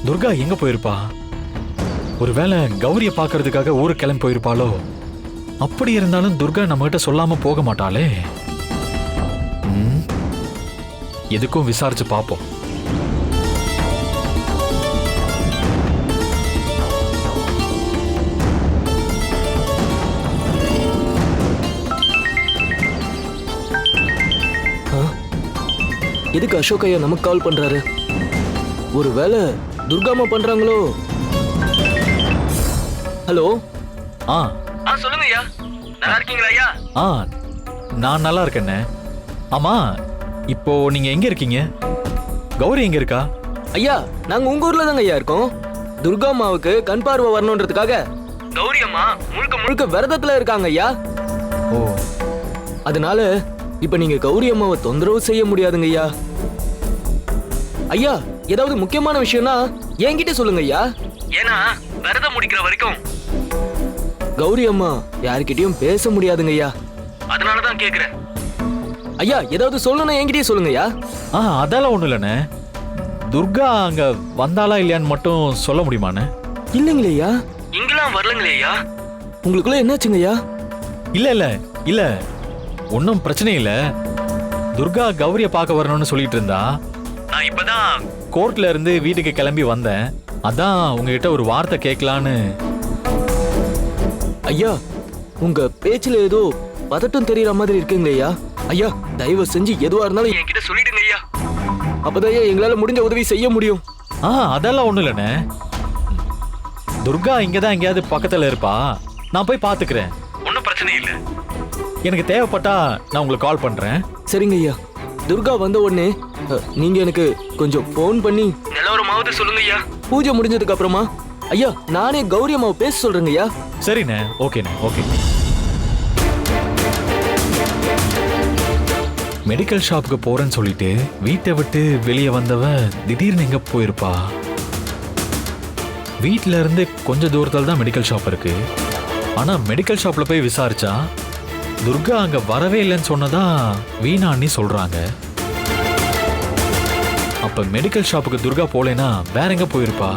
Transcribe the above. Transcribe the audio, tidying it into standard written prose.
துர்கா எங்க போயிருப்பா? ஒருவேளை கௌரிய பாக்குறதுக்காக ஊருக்கு கிளம்பி போயிருப்பாளோ? அப்படி இருந்தாலும் துர்கா நம்ம கிட்ட சொல்லாம போக மாட்டாளே. எதுக்கும் விசாரிச்சு பாப்போம். எதுக்கு அசோக் ஐயா நமக்கு கால் பண்றாரு? ஒருவேளை துர்காமா பண்றாங்களோ? ஹலோ. சொல்லுங்க ஐயா. நல்லா இருக்கீங்களா ஐயா? நான் நல்லா இருக்கேண்ணே. ஆமா, இப்போ நீங்க எங்க இருக்கீங்க? கௌரி எங்க இருக்கா? ஐயா, நாங்க உங்க ஊர்ல தாங்க ஐயா இருக்கோம். துர்காமாவுக்கு கண் பார்வை வரணுன்றதுக்காக கௌரி அம்மா முழுக்க முழுக்க விரதத்துல இருக்காங்க ஐயா. ஓ, அதனால இப்ப நீங்க கௌரி அம்மாவை தொந்தரவு செய்ய முடியாதுங்க ஐயா. ஐயா, ஏதாவது முக்கியமான விஷயம்னா என்கிட்ட சொல்லுங்க ஐயா. ஏன்னா விரதம் முடிக்கிற வரைக்கும் கௌரி அம்மா யார்கிட்டயும் பேச முடியாதுங்க ஐயா. அதனாலதான் கேக்குறேன் ஐயா. ஏதாவது சொல்லணும் என்கிட்டயே சொல்லுங்க ஐயா. அதெல்லாம் ஒண்ணு இல்லண்ணே. துர்கா அங்க வந்தாளா இல்லையான்னு மட்டும் சொல்ல முடியுமாண்ணே? இல்லைங்களே ஐயா. இங்கெல்லாம் வரலங்களே ஐயா. உங்களுக்குள்ள என்னாச்சுங்க ஐயா? இல்ல ஒன்னும் பிரச்சனை இல்ல. துர்கா கௌரிய பார்க்க வரணும்னு சொல்லிட்டு இருந்தா. நான் இப்பதான் கோர்ட்ல இருந்து வீட்டுக்கு கிளம்பி வந்தேன். அதான் உங்ககிட்ட ஒரு வார்த்தை கேட்கலான்னு. ஐயா, உங்க பேச்சுல ஏதோ பதட்டம் தெரியற மாதிரி இருக்குங்க ஐயா. ஐயா, தயவு செஞ்சு எதுவா இருந்தாலும் என்கிட்ட சொல்லிடுங்க ஐயா. அப்பதான் எங்களால முடிஞ்ச உதவி செய்ய முடியும். அதெல்லாம் ஒண்ணு இல்லண்ணே. துர்கா இங்கதான் எங்கேயாவது பக்கத்துல இருப்பா. நான் போய் பாத்துக்கிறேன். ஒன்னும் பிரச்சனை இல்ல. எனக்கு தேவைப்பட்டா நான் உங்களுக்கு கால் பண்றேன். சரிங்க ஐயா. துர்கா வந்த உடனே நீங்க எனக்கு கொஞ்சம் போன் பண்ணி நிலவரமாவது சொல்லுங்க ஐயா. பூஜை முடிஞ்சதுக்கு அப்புறமா ஐயா நானே கௌரி அம்மாவை பேச சொல்றேங்க ஐயா. சரிண்ணே. ஓகேண்ணே. ஓகே. மெடிக்கல் ஷாப்புக்கு போறேன்னு சொல்லிட்டு வீட்டை விட்டு வெளியே வந்தவ திடீர்னு எங்க போயிருப்பா? வீட்டுல இருந்து கொஞ்ச தூரத்துல தான் மெடிக்கல் ஷாப் இருக்கு. ஆனா மெடிக்கல் ஷாப்ல போய் விசாரிச்சா துர்கா அங்க வரவே இல்லைன்னு சொன்னதா வீணா அண்ணி சொல்றாங்க. அப்ப மெடிக்கல் ஷாப்புக்கு துர்கா போலேனா வேற எங்க போயிருப்பா?